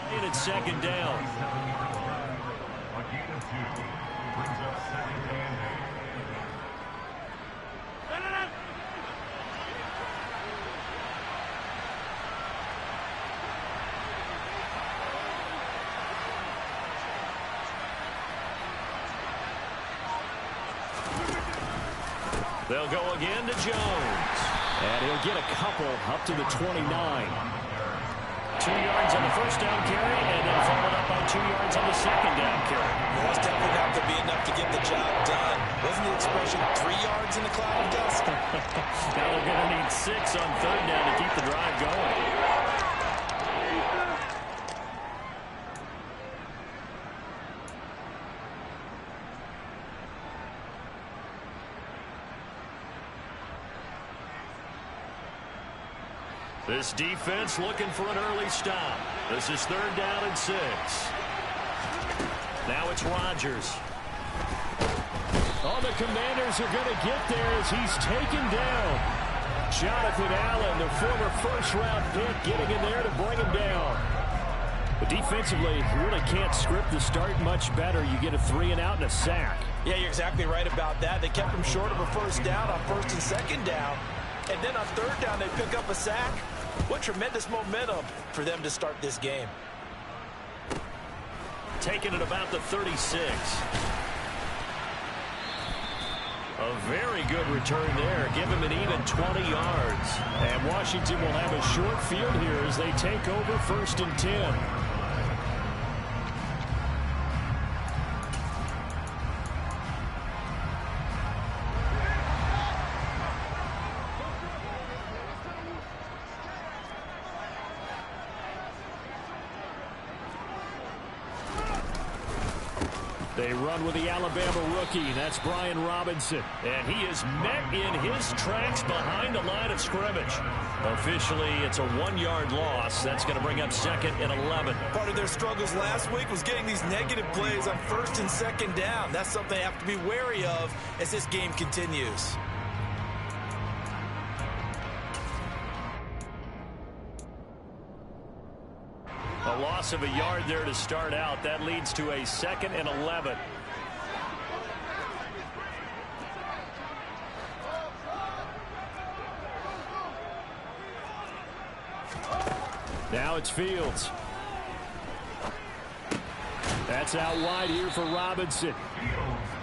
And it's second down. A gain of 2 brings up second and 8. They'll go again to Jones. And he'll get a couple up to the 29. 2 yards on the first down carry, and then followed up by 2 yards on the second down carry. Well, that's definitely not to be enough to get the job done. Wasn't the expression 3 yards in the cloud of dust? Now they're going to need 6 on third down to keep the drive going. This defense looking for an early stop. This is third down and 6. Now it's Rodgers. Oh, the Commanders are going to get there as he's taken down. Jonathan Allen, the former first-round pick, getting in there to bring him down. But defensively, you really can't script the start much better. You get a 3-and-out and a sack. Yeah, you're exactly right about that. They kept him short of a first down on first and second down. And then on third down, they pick up a sack. What tremendous momentum for them to start this game. Taking it about the 36. A very good return there. Give him an even 20 yards. And Washington will have a short field here as they take over first and 10. They run with the Alabama rookie. That's Brian Robinson. And he is met in his tracks behind the line of scrimmage. Officially, it's a 1-yard loss. That's going to bring up second and 11. Part of their struggles last week was getting these negative plays on first and second down. That's something they have to be wary of as this game continues. A loss of a yard there to start out. That leads to a second and 11. Now it's Fields. That's out wide here for Robinson.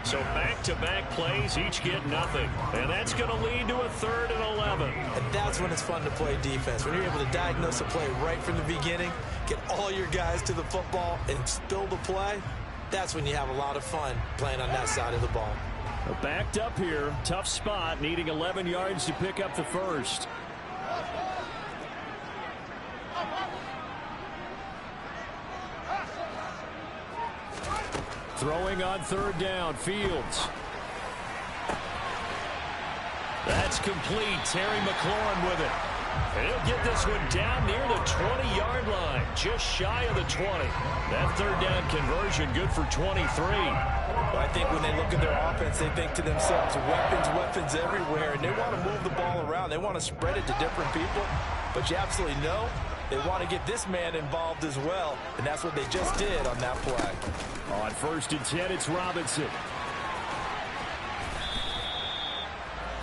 So back-to-back plays, each get nothing. And that's going to lead to a third and 11. And that's when it's fun to play defense. When you're able to diagnose a play right from the beginning, get all your guys to the football, and spill the play, that's when you have a lot of fun playing on that side of the ball. Well, backed up here, tough spot, needing 11 yards to pick up the first. Throwing on third down, Fields. That's complete. Terry McLaurin with it. And he'll get this one down near the 20-yard line, just shy of the 20. That third down conversion good for 23. Well, I think when they look at their offense, they think to themselves, weapons everywhere, and they want to move the ball around. They want to spread it to different people, but you absolutely know they want to get this man involved as well, and that's what they just did on that play. On first and 10, it's Robinson.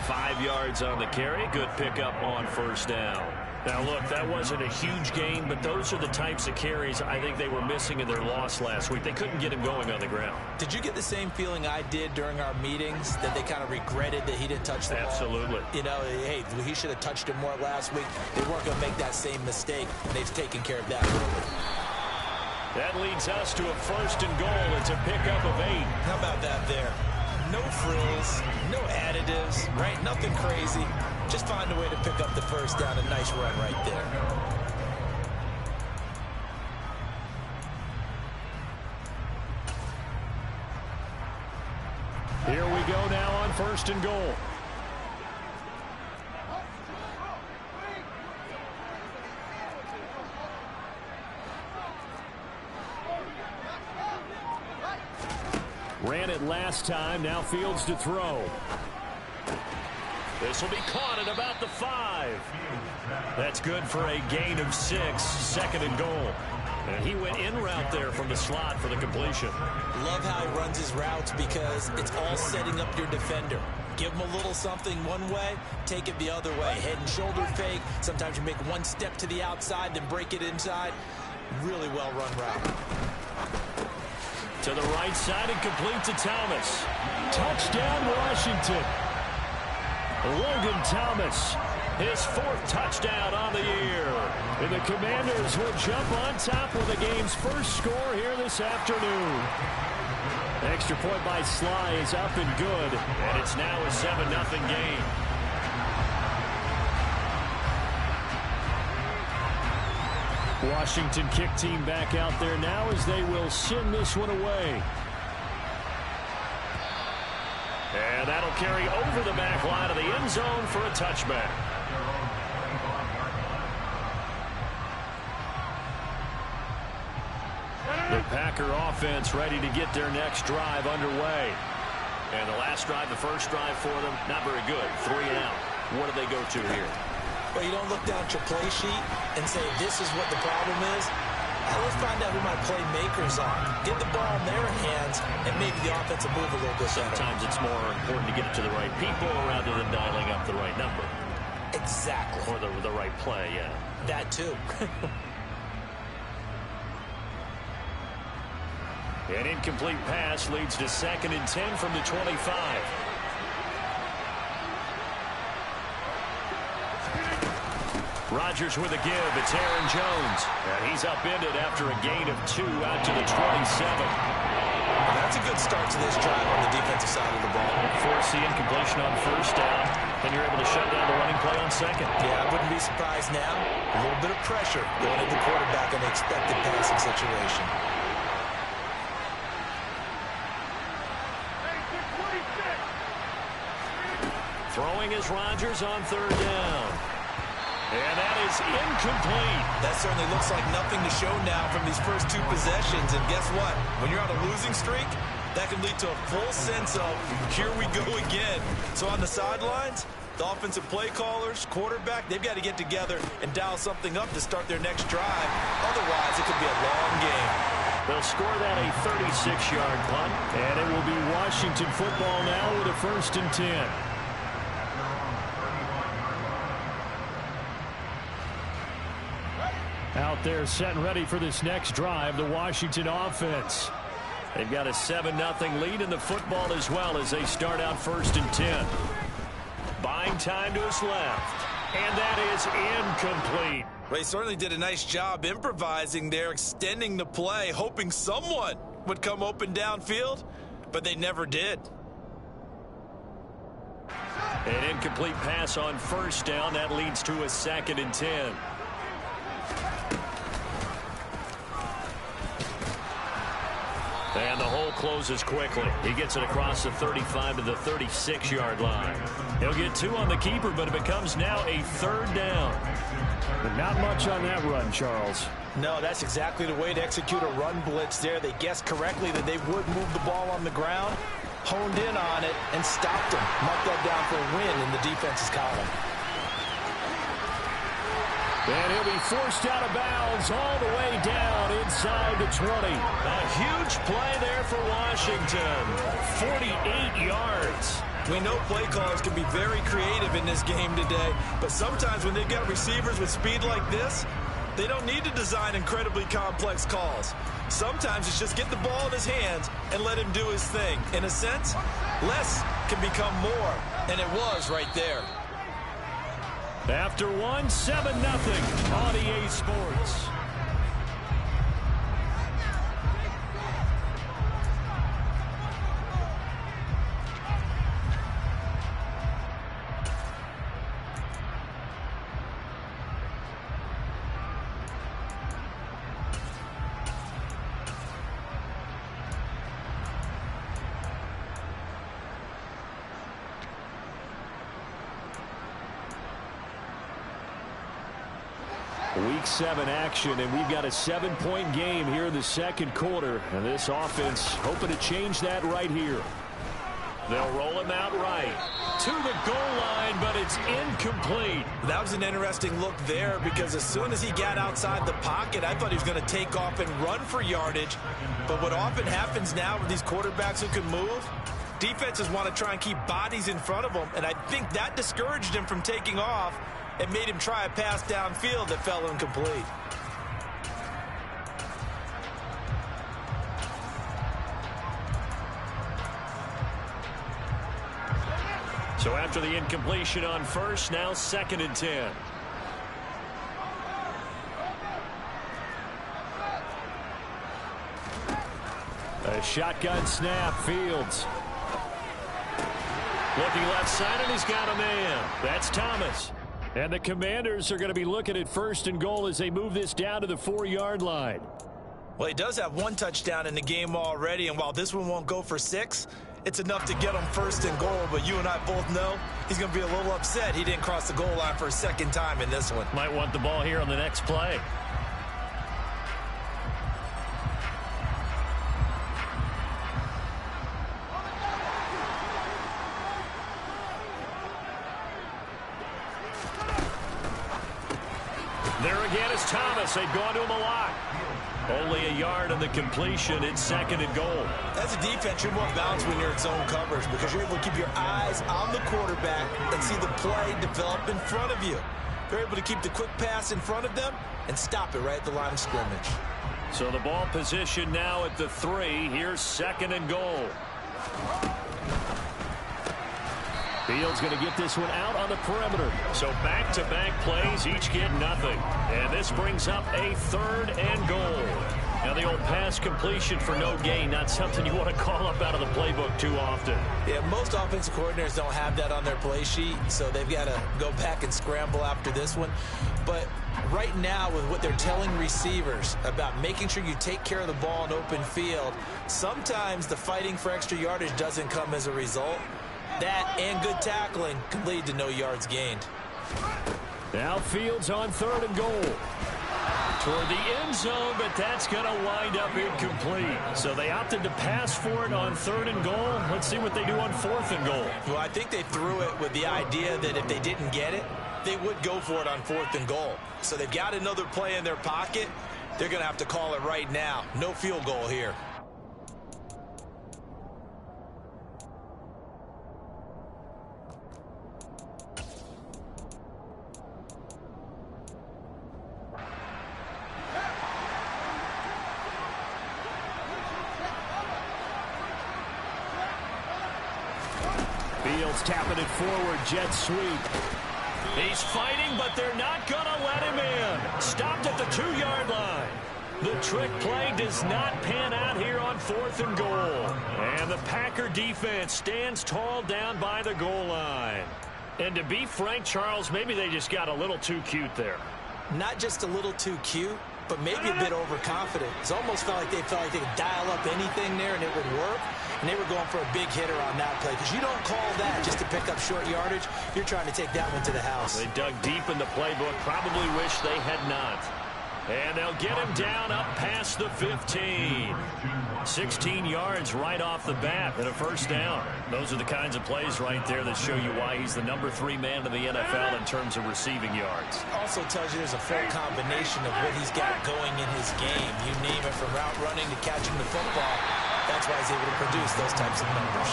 5 yards on the carry. Good pickup on first down. Now, look, that wasn't a huge gain, but those are the types of carries I think they were missing in their loss last week. They couldn't get him going on the ground. Did you get the same feeling I did during our meetings, that they kind of regretted that he didn't touch the ball? Absolutely. You know, hey, he should have touched it more last week. They weren't going to make that same mistake, and they've taken care of that early. That leads us to a first and goal. It's a pickup of 8. How about that there? No frills, no additives, right? Nothing crazy. Just find a way to pick up the first down. A nice run right there. Here we go now on first and goal. Ran it last time. Now Fields to throw. This will be caught at about the 5. That's good for a gain of 6. Second and goal. And he went in route there from the slot for the completion. Love how he runs his routes because it's all setting up your defender. Give him a little something one way, take it the other way. Head and shoulder fake. Sometimes you make one step to the outside, then break it inside. Really well run route. To the right side and complete to Thomas. Touchdown, Washington. Logan Thomas, his 4th touchdown on the year. And the Commanders will jump on top with the game's first score here this afternoon. Extra point by Sly is up and good, and it's now a 7-0 game. Washington kick team back out there now as they will send this one away. And that'll carry over the back line of the end zone for a touchback. The Packer offense ready to get their next drive underway. And the last drive, the first drive for them, not very good. 3 and out. What do they go to here? Well, you don't look down at your play sheet and say, this is what the problem is. Let's find out who my playmakers are. Get the ball in their hands, and maybe the offense will move a little bit better. Sometimes it's more important to get it to the right people rather than dialing up the right number. Exactly. Or the right play, yeah. That too. An incomplete pass leads to 2nd and 10 from the 25. Rodgers with a give. It's Aaron Jones. And he's upended after a gain of 2 out to the 27. That's a good start to this drive on the defensive side of the ball. Force the incompletion on 1st down. Then you're able to shut down the running play on 2nd. Yeah, I wouldn't be surprised now. A little bit of pressure going at the quarterback in the expected passing situation. Throwing is Rodgers on 3rd down. And that is incomplete. That certainly looks like nothing to show now from these first 2 possessions. And guess what? When you're on a losing streak, that can lead to a full sense of, here we go again. So on the sidelines, the offensive play callers, quarterback, they've got to get together and dial something up to start their next drive. Otherwise, it could be a long game. They'll score that a 36-yard punt. And it will be Washington football now with a 1st and 10. Out there set and ready for this next drive, the Washington offense. They've got a 7-0 lead in the football as well as they start out 1st and 10. Buying time to his left. And that is incomplete. Well, he certainly did a nice job improvising there, extending the play, hoping someone would come open downfield, but they never did. An incomplete pass on 1st down. That leads to a 2nd and 10. And the hole closes quickly. He gets it across the 35 to the 36-yard line. He'll get 2 on the keeper, but it becomes now a 3rd down. But not much on that run, Charles. No, that's exactly the way to execute a run blitz there. They guessed correctly that they would move the ball on the ground, honed in on it, and stopped him. Marked that down for a win in the defense's column. And he'll be forced out of bounds all the way down inside the 20. A huge play there for Washington. 48 yards. We know play callers can be very creative in this game today, but sometimes when they've got receivers with speed like this, they don't need to design incredibly complex calls. Sometimes it's just get the ball in his hands and let him do his thing. In a sense, less can become more, and it was right there. After 7-0 on EA Sports. Week 7 action, and we've got a 7-point game here in the 2nd quarter. And this offense hoping to change that right here. They'll roll him out right to the goal line, but it's incomplete. That was an interesting look there because as soon as he got outside the pocket, I thought he was going to take off and run for yardage. But what often happens now with these quarterbacks who can move, defenses want to try and keep bodies in front of them, and I think that discouraged him from taking off and made him try a pass downfield that fell incomplete. So after the incompletion on first, now 2nd and 10. A shotgun snap, Fields. Looking left side, and he's got a man. That's Thomas. And the Commanders are going to be looking at 1st and goal as they move this down to the 4-yard line. Well, he does have 1 touchdown in the game already, and while this one won't go for 6, it's enough to get him 1st and goal. But you and I both know he's going to be a little upset he didn't cross the goal line for a 2nd time in this one. Might want the ball here on the next play. There again is Thomas. They've gone to him a lot. Only a yard on the completion. It's 2nd and goal. As a defense, you're more balanced when you're in zone coverage because you're able to keep your eyes on the quarterback and see the play develop in front of you. You're able to keep the quick pass in front of them and stop it right at the line of scrimmage. So the ball position now at the 3. Here's 2nd and goal. Fields going to get this one out on the perimeter. So back-to-back plays, each get nothing. And this brings up a 3rd and goal. Now the old pass completion for no gain, not something you want to call up out of the playbook too often. Yeah, most offensive coordinators don't have that on their play sheet, so they've got to go back and scramble after this one. But right now with what they're telling receivers about making sure you take care of the ball in open field, sometimes the fighting for extra yardage doesn't come as a result. That and good tackling can lead to no yards gained. Now Fields on 3rd and goal. Toward the end zone, but that's going to wind up incomplete. So they opted to pass for it on 3rd and goal. Let's see what they do on 4th and goal. Well, I think they threw it with the idea that if they didn't get it, they would go for it on 4th and goal. So they've got another play in their pocket. They're going to have to call it right now. No field goal here. Fields tapping it forward, jet sweep. He's fighting, but they're not going to let him in. Stopped at the 2-yard line. The trick play does not pan out here on 4th and goal. And the Packer defense stands tall down by the goal line. And to be frank, Charles, maybe they just got a little too cute there. Not just a little too cute, but maybe a bit overconfident. It almost felt like they could dial up anything there and it would work. And they were going for a big hitter on that play because you don't call that just to pick up short yardage. You're trying to take that one to the house. They dug deep in the playbook. Probably wish they had not. And they'll get him down up past the 15. 16 yards right off the bat and a 1st down. Those are the kinds of plays right there that show you why he's the number 3 man in the NFL in terms of receiving yards. Also tells you there's a full combination of what he's got going in his game. You name it, from route running to catching the football. That's why he's able to produce those types of numbers.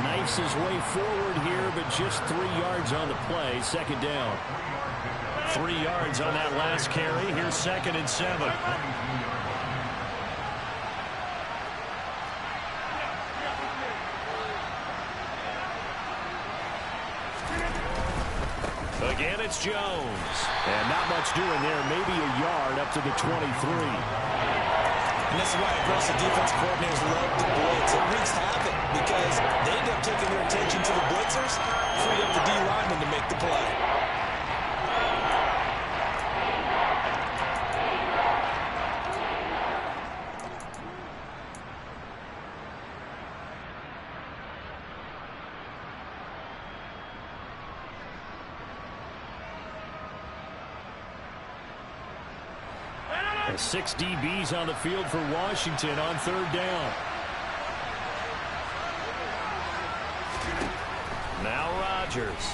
Knifes his way forward here, but just 3 yards on the play. 2nd down. 3 yards on that last carry. Here's 2nd and 7. Again, it's Jones. And not much doing there. Maybe a yard up to the 23. And this is why aggressive defense coordinators love to blitz. It wreaks havoc because they end up taking their attention to the blitzers, freed up the D lineman to make the play. And 6 DBs on the field for Washington on 3rd down. Rodgers.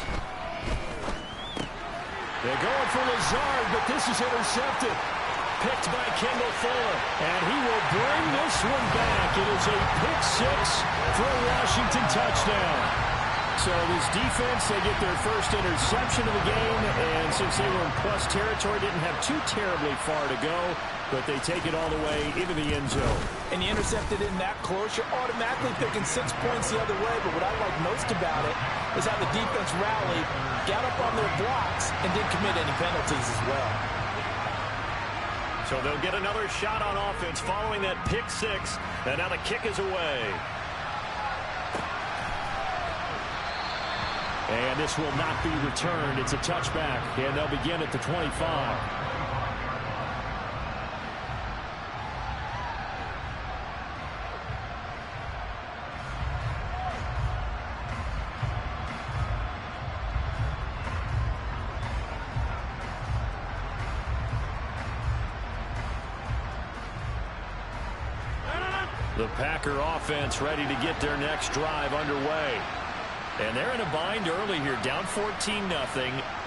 They're going for Lazard, but this is intercepted. Picked by Kendall Fuller. And he will bring this one back. It is a pick-6 for a Washington touchdown. So this defense, they get their first interception of the game, and since they were in plus territory, didn't have too terribly far to go, but they take it all the way into the end zone. And you intercepted in that close, you're automatically picking 6 points the other way, but what I like most about it is how the defense rallied, got up on their blocks, and didn't commit any penalties as well. So they'll get another shot on offense following that pick-6, and now the kick is away. And this will not be returned. It's a touchback, and they'll begin at the 25. The Packer offense ready to get their next drive underway. And they're in a bind early here, down 14-0.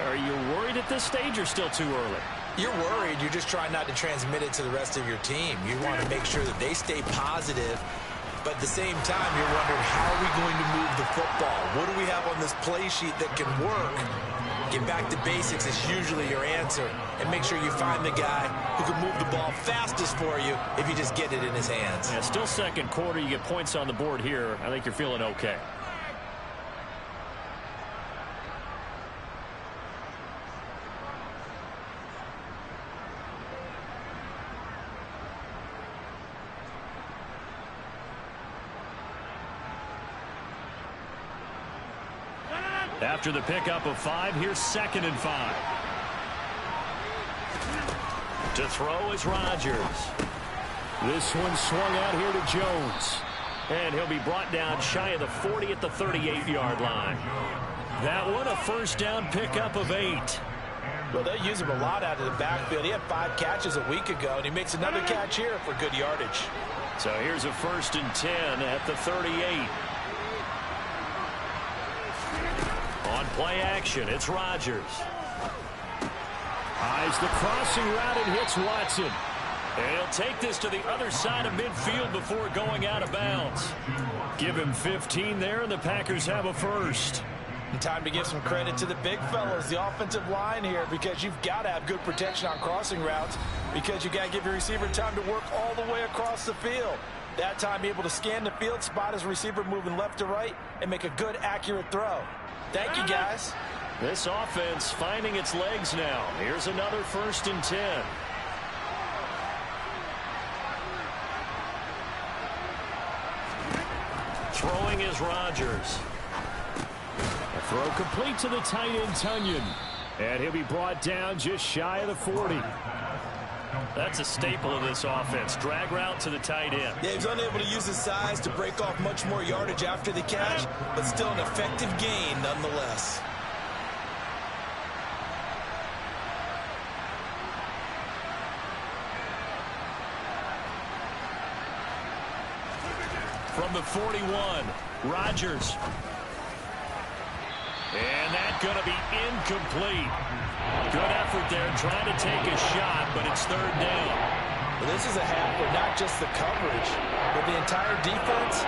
Are you worried at this stage or still too early? You're worried. You're just trying not to transmit it to the rest of your team. You want to make sure that they stay positive, but at the same time, you're wondering, how are we going to move the football? What do we have on this play sheet that can work? Get back to basics is usually your answer, and make sure you find the guy who can move the ball fastest for you if you just get it in his hands. Yeah, still second quarter. You get points on the board here. I think you're feeling okay. After the pickup of 5, here's 2nd and 5. To throw is Rodgers. This one swung out here to Jones. And he'll be brought down shy of the 40 at the 38-yard line. That one a first down pickup of 8. Well, they use him a lot out of the backfield. He had 5 catches a week ago, and he makes another catch here for good yardage. So here's a 1st and 10 at the 38. On play action, it's Rodgers. Eyes the crossing route and hits Watson. And he'll take this to the other side of midfield before going out of bounds. Give him 15 there, and the Packers have a first. And time to give some credit to the big fellas, the offensive line here, because you've got to have good protection on crossing routes, because you got to give your receiver time to work all the way across the field. That time, be able to scan the field, spot his receiver moving left to right, and make a good, accurate throw. Thank you, guys. This offense finding its legs now. Here's another 1st and 10. Throwing is Rodgers. A throw complete to the tight end, Tunyon. And he'll be brought down just shy of the 40. That's a staple of this offense. Drag route to the tight end. Yeah, he's unable to use his size to break off much more yardage after the catch, but still an effective gain nonetheless. From the 41, Rodgers. And that's going to be incomplete. Good effort there trying to take a shot, but it's 3rd down. Well, this is a half where not just the coverage, but the entire defense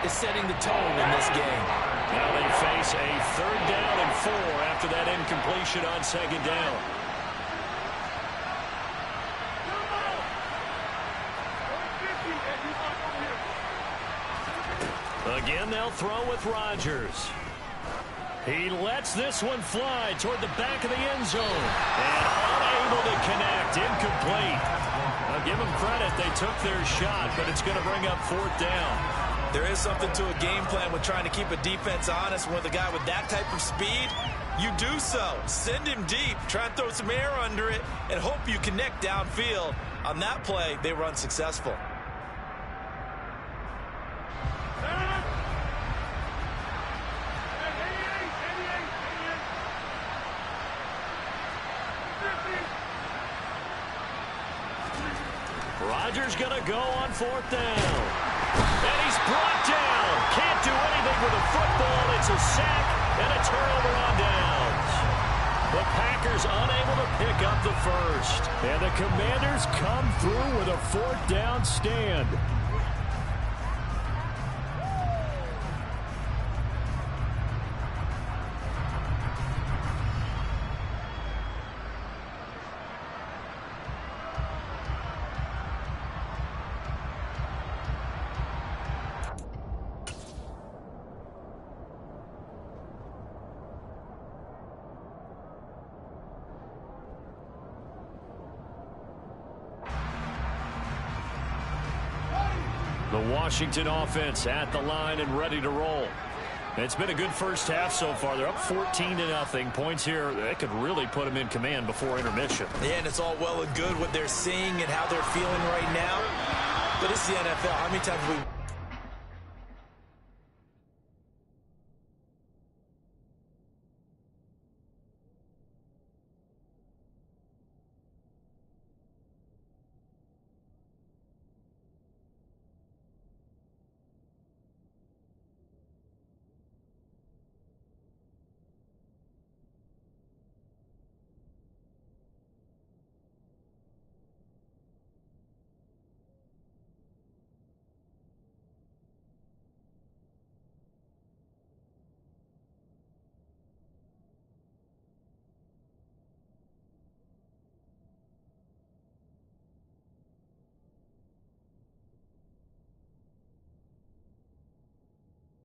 is setting the tone in this game. Now they face a 3rd down and 4 after that incompletion on 2nd down. Again, they'll throw with Rodgers. He lets this one fly toward the back of the end zone. And unable to connect. Incomplete. I'll give them credit. They took their shot, but it's going to bring up 4th down. There is something to a game plan with trying to keep a defense honest. With a guy with that type of speed, you do so. Send him deep. Try and throw some air under it and hope you connect downfield. On that play, they were unsuccessful. Rodgers going to go on 4th down. And he's brought down. Can't do anything with a football. It's a sack, And a turnover on downs. The Packers unable to pick up the first. And the Commanders come through with a 4th down stand. The Washington offense at the line and ready to roll. It's been a good first half so far. They're up 14-0. Points here, that could really put them in command before intermission. Yeah, and it's all well and good what they're seeing and how they're feeling right now. But this is the NFL. How many times have we